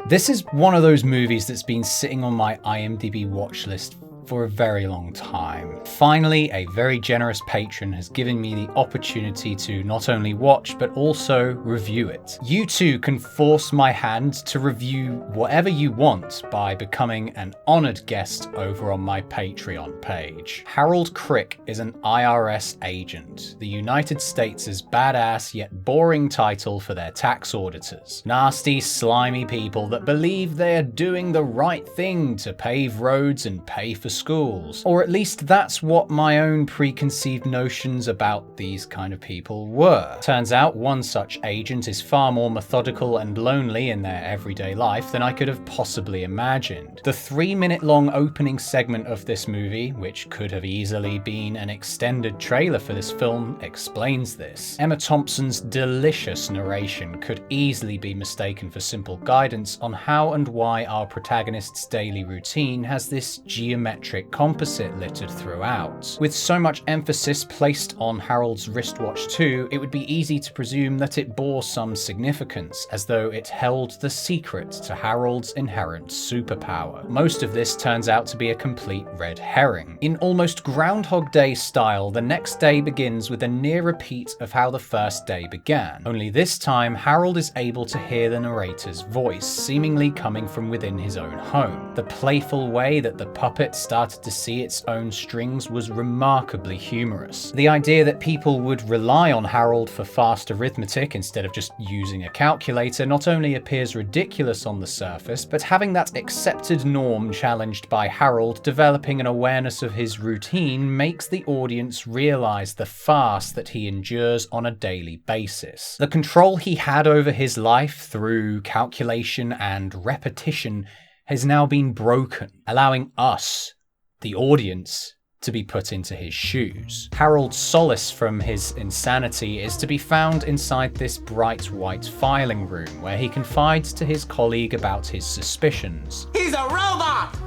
This is one of those movies that's been sitting on my IMDb watch list for a very long time. Finally, a very generous patron has given me the opportunity to not only watch, but also review it. You too can force my hand to review whatever you want by becoming an honored guest over on my Patreon page. Harold Crick is an IRS agent, the United States' badass yet boring title for their tax auditors. Nasty, slimy people that believe they are doing the right thing to pave roads and pay for schools. Or at least that's what my own preconceived notions about these kind of people were. Turns out one such agent is far more methodical and lonely in their everyday life than I could have possibly imagined. The 3-minute long opening segment of this movie, which could have easily been an extended trailer for this film, explains this. Emma Thompson's delicious narration could easily be mistaken for simple guidance on how and why our protagonist's daily routine has this geometric composite littered throughout. With so much emphasis placed on Harold's wristwatch too, it would be easy to presume that it bore some significance, as though it held the secret to Harold's inherent superpower. Most of this turns out to be a complete red herring. In almost Groundhog Day style, the next day begins with a near repeat of how the first day began. Only this time, Harold is able to hear the narrator's voice, seemingly coming from within his own home. The playful way that the puppet started to see its own strings was remarkably humorous. The idea that people would rely on Harold for fast arithmetic instead of just using a calculator not only appears ridiculous on the surface, but having that accepted norm challenged by Harold developing an awareness of his routine makes the audience realize the farce that he endures on a daily basis. The control he had over his life through calculation and repetition has now been broken, allowing us, the audience, to be put into his shoes. Harold's solace from his insanity is to be found inside this bright white filing room, where he confides to his colleague about his suspicions. He's a robot!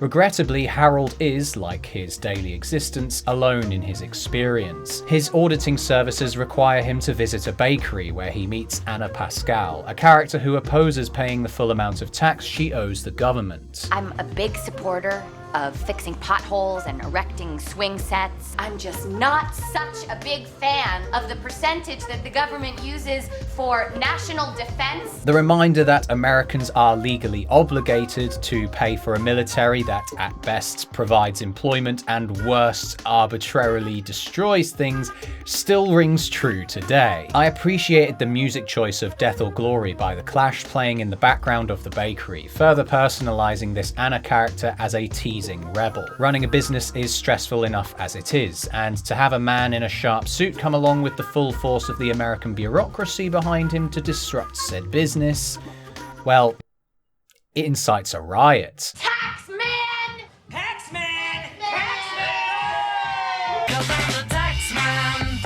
Regrettably, Harold is, like his daily existence, alone in his experience. His auditing services require him to visit a bakery where he meets Anna Pascal, a character who opposes paying the full amount of tax she owes the government. I'm a big supporter of fixing potholes and erecting swing sets. I'm just not such a big fan of the percentage that the government uses for national defense. The reminder that Americans are legally obligated to pay for a military that at best provides employment and worst arbitrarily destroys things still rings true today. I appreciated the music choice of Death or Glory by The Clash playing in the background of the bakery, further personalizing this Anna character as a teasing rebel. Running a business is stressful enough as it is, and to have a man in a sharp suit come along with the full force of the American bureaucracy behind him to disrupt said business, well, it incites a riot. Taxman! Taxman! Taxman! 'Cause I'm the taxman!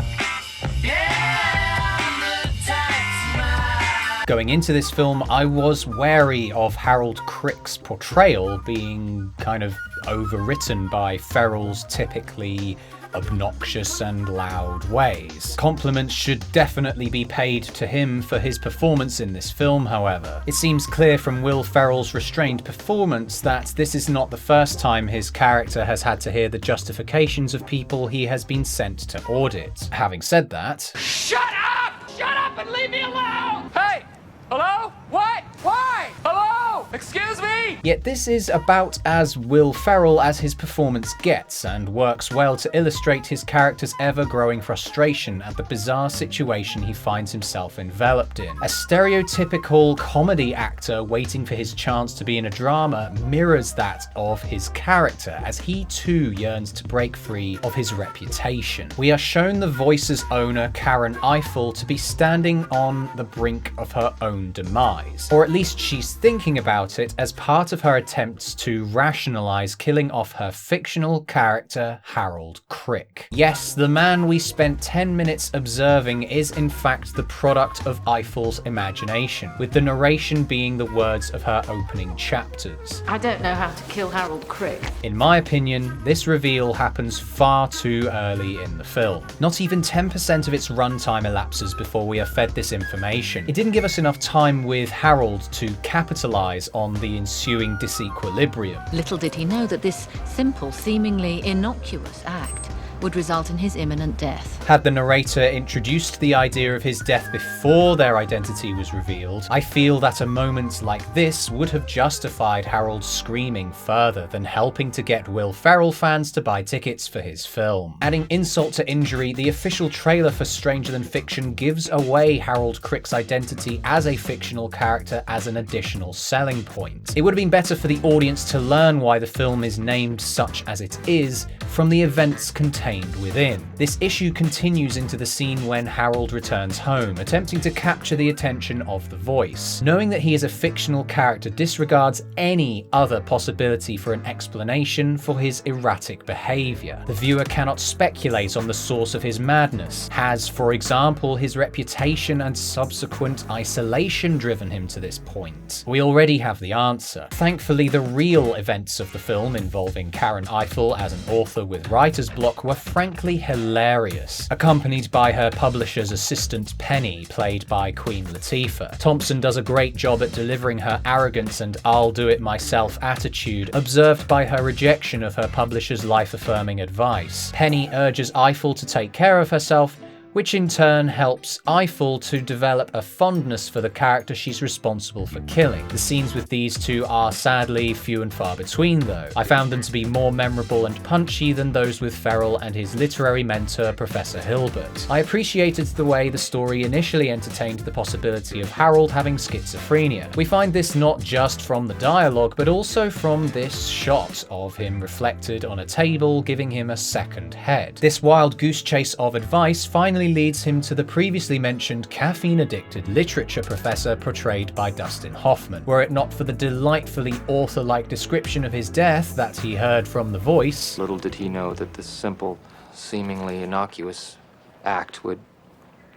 Yeah, I'm the taxman! Going into this film, I was wary of Harold Crick's portrayal being kind of overwritten by Ferrell's typically obnoxious and loud ways. Compliments should definitely be paid to him for his performance in this film, however. It seems clear from Will Ferrell's restrained performance that this is not the first time his character has had to hear the justifications of people he has been sent to audit. Having said that, Shut up! Shut up and leave me alone! Hey! Hello? What? Why? Hello? Excuse me? yet this is about as Will Ferrell as his performance gets, and works well to illustrate his character's ever-growing frustration at the bizarre situation he finds himself enveloped in. A stereotypical comedy actor waiting for his chance to be in a drama mirrors that of his character, as he too yearns to break free of his reputation. We are shown the Voice's owner, Karen Eiffel, to be standing on the brink of her own demise, or at least she's thinking about about it as part of her attempts to rationalize killing off her fictional character, Harold Crick. Yes, the man we spent 10 minutes observing is in fact the product of Eifel's imagination, with the narration being the words of her opening chapters. I don't know how to kill Harold Crick. In my opinion, this reveal happens far too early in the film. Not even 10% of its runtime elapses before we are fed this information. It didn't give us enough time with Harold to capitalize on the ensuing disequilibrium. Little did he know that this simple, seemingly innocuous act would result in his imminent death. Had the narrator introduced the idea of his death before their identity was revealed, I feel that a moment like this would have justified Harold screaming further than helping to get Will Ferrell fans to buy tickets for his film. Adding insult to injury, the official trailer for Stranger Than Fiction gives away Harold Crick's identity as a fictional character as an additional selling point. It would have been better for the audience to learn why the film is named such as it is from the events contained within. This issue continues into the scene when Harold returns home, attempting to capture the attention of the voice. Knowing that he is a fictional character disregards any other possibility for an explanation for his erratic behavior. The viewer cannot speculate on the source of his madness. Has, for example, his reputation and subsequent isolation driven him to this point? We already have the answer. Thankfully, the real events of the film involving Karen Eiffel as an author with writer's block were frankly hilarious, accompanied by her publisher's assistant Penny, played by Queen Latifah. Thompson does a great job at delivering her arrogance and I'll do it myself attitude, observed by her rejection of her publisher's life-affirming advice. Penny urges Eiffel to take care of herself, which in turn helps Eiffel to develop a fondness for the character she's responsible for killing. The scenes with these two are sadly few and far between though. I found them to be more memorable and punchy than those with Ferrell and his literary mentor, Professor Hilbert. I appreciated the way the story initially entertained the possibility of Harold having schizophrenia. We find this not just from the dialogue, but also from this shot of him reflected on a table, giving him a second head. This wild goose chase of advice finally leads him to the previously mentioned caffeine-addicted literature professor portrayed by Dustin Hoffman. Were it not for the delightfully author-like description of his death that he heard from the voice, little did he know that this simple, seemingly innocuous act would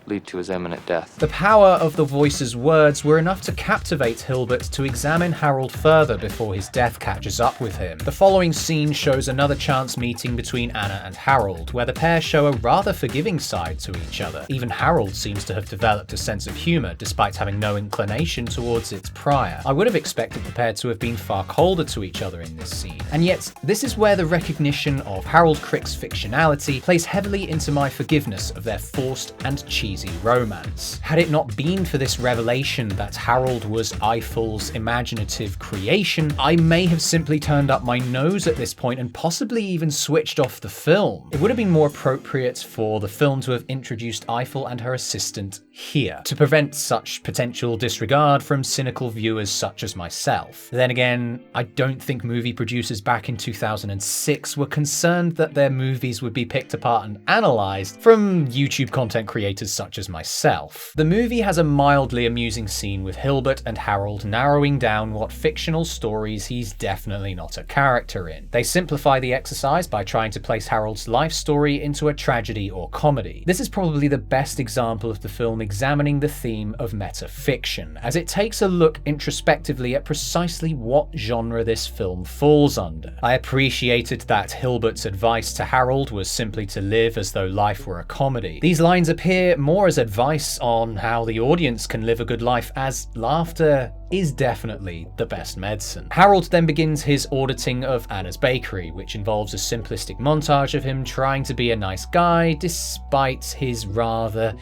lead to his imminent death. The power of the voice's words were enough to captivate Hilbert to examine Harold further before his death catches up with him. The following scene shows another chance meeting between Anna and Harold, where the pair show a rather forgiving side to each other. Even Harold seems to have developed a sense of humour, despite having no inclination towards it prior. I would have expected the pair to have been far colder to each other in this scene. And yet, this is where the recognition of Harold Crick's fictionality plays heavily into my forgiveness of their forced and cheesy romance. Had it not been for this revelation that Harold was Eiffel's imaginative creation, I may have simply turned up my nose at this point and possibly even switched off the film. It would have been more appropriate for the film to have introduced Eiffel and her assistant here, to prevent such potential disregard from cynical viewers such as myself. Then again, I don't think movie producers back in 2006 were concerned that their movies would be picked apart and analysed from YouTube content creators such as myself. The movie has a mildly amusing scene with Hilbert and Harold narrowing down what fictional stories he's definitely not a character in. They simplify the exercise by trying to place Harold's life story into a tragedy or comedy. This is probably the best example of the film examining the theme of metafiction, as it takes a look introspectively at precisely what genre this film falls under. I appreciated that Hilbert's advice to Harold was simply to live as though life were a comedy. These lines appear more as advice on how the audience can live a good life, as laughter is definitely the best medicine. Harold then begins his auditing of Anna's bakery, which involves a simplistic montage of him trying to be a nice guy despite his rather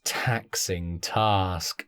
taxing task.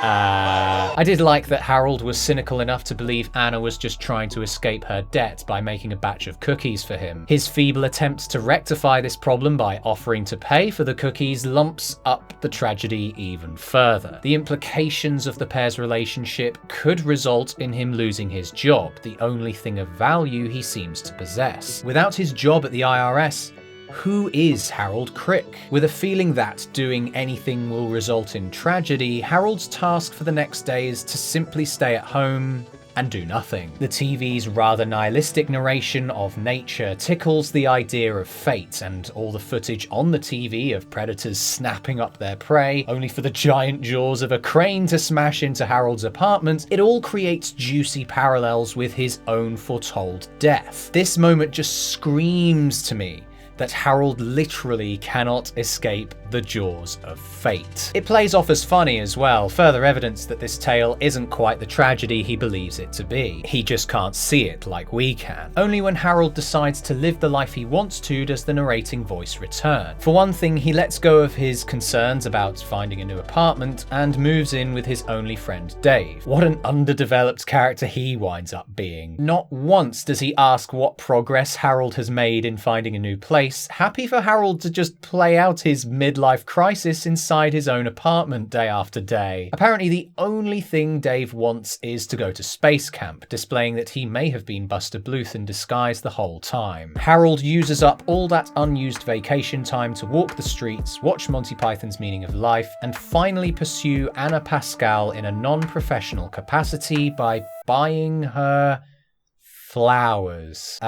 I did like that Harold was cynical enough to believe Anna was just trying to escape her debt by making a batch of cookies for him. His feeble attempt to rectify this problem by offering to pay for the cookies lumps up the tragedy even further. The implications of the pair's relationship could result in him losing his job, the only thing of value he seems to possess. Without his job at the IRS, Who is Harold Crick? With a feeling that doing anything will result in tragedy, Harold's task for the next day is to simply stay at home and do nothing. The TV's rather nihilistic narration of nature tickles the idea of fate, and all the footage on the TV of predators snapping up their prey, only for the giant jaws of a crane to smash into Harold's apartment, it all creates juicy parallels with his own foretold death. This moment just screams to me that Harold literally cannot escape the jaws of fate. It plays off as funny as well, further evidence that this tale isn't quite the tragedy he believes it to be. He just can't see it like we can. Only when Harold decides to live the life he wants to does the narrating voice return. For one thing, he lets go of his concerns about finding a new apartment and moves in with his only friend Dave. What an underdeveloped character he winds up being. Not once does he ask what progress Harold has made in finding a new place, happy for Harold to just play out his midlife crisis inside his own apartment day after day. Apparently the only thing Dave wants is to go to space camp, displaying that he may have been Buster Bluth in disguise the whole time. Harold uses up all that unused vacation time to walk the streets, watch Monty Python's Meaning of Life, and finally pursue Anna Pascal in a non-professional capacity by buying her flowers.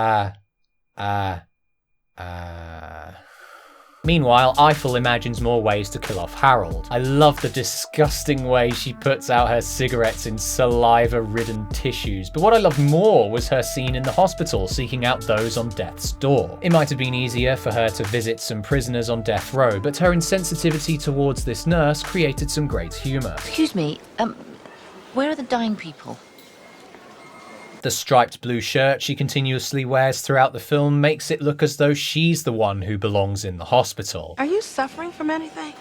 Meanwhile, Eiffel imagines more ways to kill off Harold. I love the disgusting way she puts out her cigarettes in saliva-ridden tissues, but what I loved more was her scene in the hospital seeking out those on death's door. It might have been easier for her to visit some prisoners on death row, but her insensitivity towards this nurse created some great humour. Excuse me, where are the dying people? The striped blue shirt she continuously wears throughout the film makes it look as though she's the one who belongs in the hospital. Are you suffering from anything?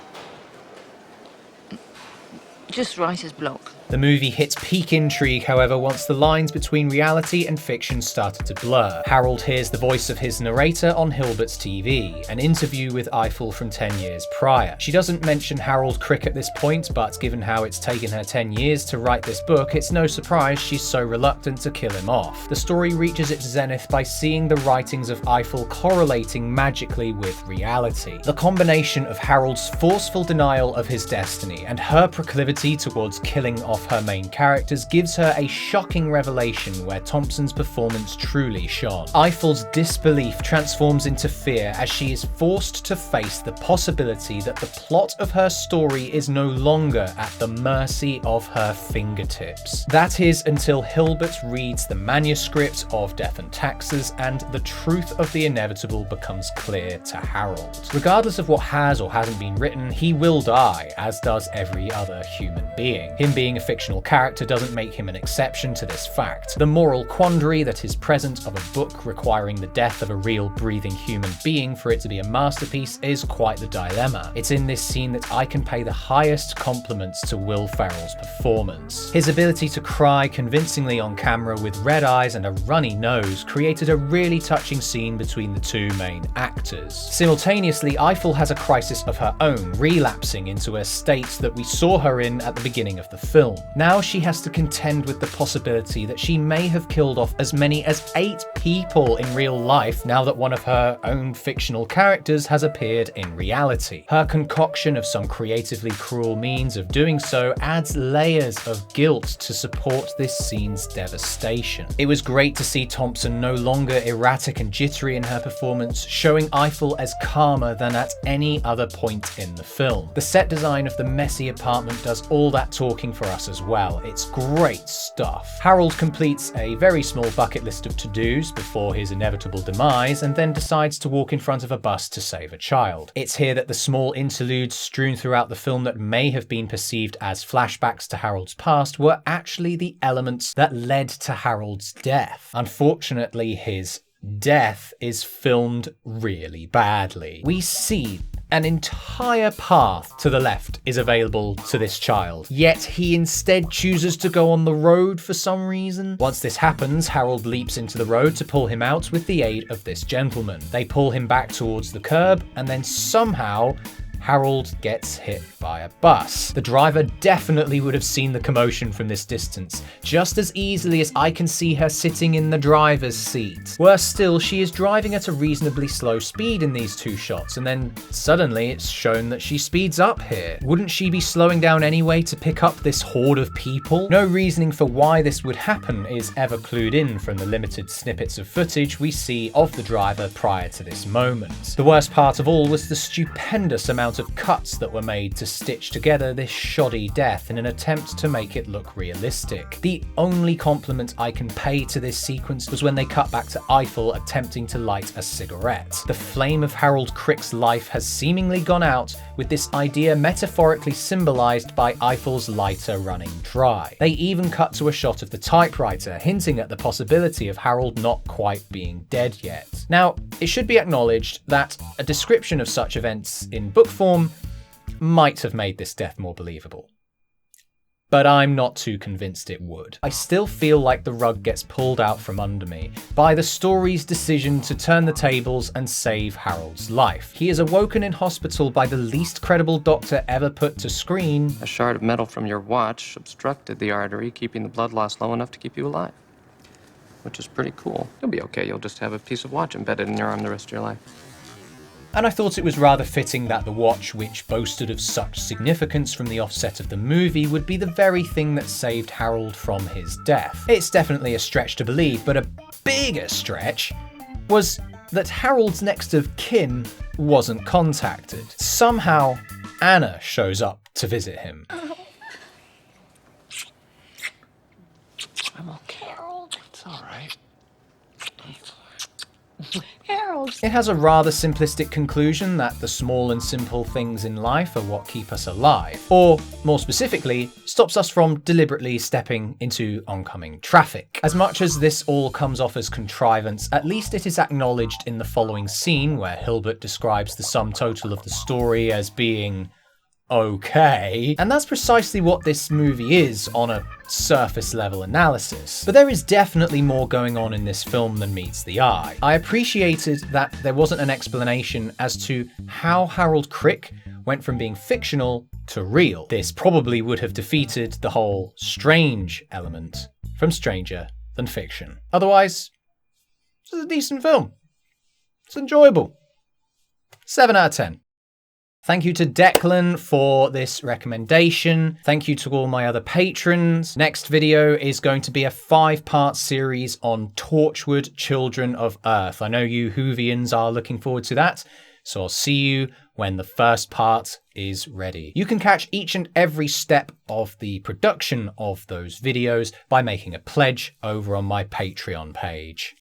Just writer's block. The movie hits peak intrigue, however, once the lines between reality and fiction started to blur. Harold hears the voice of his narrator on Hilbert's TV, an interview with Eiffel from 10 years prior. She doesn't mention Harold Crick at this point, but given how it's taken her 10 years to write this book, it's no surprise she's so reluctant to kill him off. The story reaches its zenith by seeing the writings of Eiffel correlating magically with reality. The combination of Harold's forceful denial of his destiny and her proclivity towards killing off her main characters gives her a shocking revelation where Thompson's performance truly shone. Eiffel's disbelief transforms into fear as she is forced to face the possibility that the plot of her story is no longer at the mercy of her fingertips. That is until Hilbert reads the manuscript of Death and Taxes and the truth of the inevitable becomes clear to Harold. Regardless of what has or hasn't been written, he will die, as does every other human being. Him being a fictional character doesn't make him an exception to this fact. The moral quandary that is present of a book requiring the death of a real breathing human being for it to be a masterpiece is quite the dilemma. It's in this scene that I can pay the highest compliments to Will Ferrell's performance. His ability to cry convincingly on camera with red eyes and a runny nose created a really touching scene between the two main actors. Simultaneously, Eiffel has a crisis of her own, relapsing into a state that we saw her in at the beginning of the film. Now she has to contend with the possibility that she may have killed off as many as 8 people in real life now that one of her own fictional characters has appeared in reality. Her concoction of some creatively cruel means of doing so adds layers of guilt to support this scene's devastation. It was great to see Thompson no longer erratic and jittery in her performance, showing Eiffel as calmer than at any other point in the film. The set design of the messy apartment does all that talking for us as well. It's great stuff. Harold completes a very small bucket list of to-dos before his inevitable demise and then decides to walk in front of a bus to save a child. It's here that the small interludes strewn throughout the film that may have been perceived as flashbacks to Harold's past were actually the elements that led to Harold's death. Unfortunately, his death is filmed really badly. We see an entire path to the left is available to this child, yet he instead chooses to go on the road for some reason. Once this happens, Harold leaps into the road to pull him out with the aid of this gentleman. They pull him back towards the curb, and then somehow Harold gets hit by a bus. The driver definitely would have seen the commotion from this distance, just as easily as I can see her sitting in the driver's seat. Worse still, she is driving at a reasonably slow speed in these two shots, and then suddenly it's shown that she speeds up here. Wouldn't she be slowing down anyway to pick up this horde of people? No reasoning for why this would happen is ever clued in from the limited snippets of footage we see of the driver prior to this moment. The worst part of all was the stupendous amount of cuts that were made to stitch together this shoddy death in an attempt to make it look realistic. The only compliment I can pay to this sequence was when they cut back to Eiffel attempting to light a cigarette. The flame of Harold Crick's life has seemingly gone out, with this idea metaphorically symbolized by Eiffel's lighter running dry. They even cut to a shot of the typewriter, hinting at the possibility of Harold not quite being dead yet. Now, it should be acknowledged that a description of such events in book form might have made this death more believable, but I'm not too convinced it would. I still feel like the rug gets pulled out from under me by the story's decision to turn the tables and save Harold's life. He is awoken in hospital by the least credible doctor ever put to screen. A shard of metal from your watch obstructed the artery, keeping the blood loss low enough to keep you alive. Which is pretty cool. You'll be okay. You'll just have a piece of watch embedded in your arm the rest of your life. And I thought it was rather fitting that the watch, which boasted of such significance from the offset of the movie, would be the very thing that saved Harold from his death. It's definitely a stretch to believe, but a bigger stretch was that Harold's next of kin wasn't contacted. Somehow, Anna shows up to visit him. I'm okay. Harold. It's all right. Harold. It has a rather simplistic conclusion that the small and simple things in life are what keep us alive, or more specifically, stops us from deliberately stepping into oncoming traffic. As much as this all comes off as contrivance, at least it is acknowledged in the following scene where Hilbert describes the sum total of the story as being okay, and that's precisely what this movie is on a surface level analysis. But there is definitely more going on in this film than meets the eye. I appreciated that there wasn't an explanation as to how Harold Crick went from being fictional to real. This probably would have defeated the whole strange element from Stranger Than Fiction. Otherwise, this is a decent film. It's enjoyable. 7 out of 10. Thank you to Declan for this recommendation. Thank you to all my other patrons. Next video is going to be a 5-part series on Torchwood Children of Earth. I know you Whovians are looking forward to that, so I'll see you when the first part is ready. You can catch each and every step of the production of those videos by making a pledge over on my Patreon page.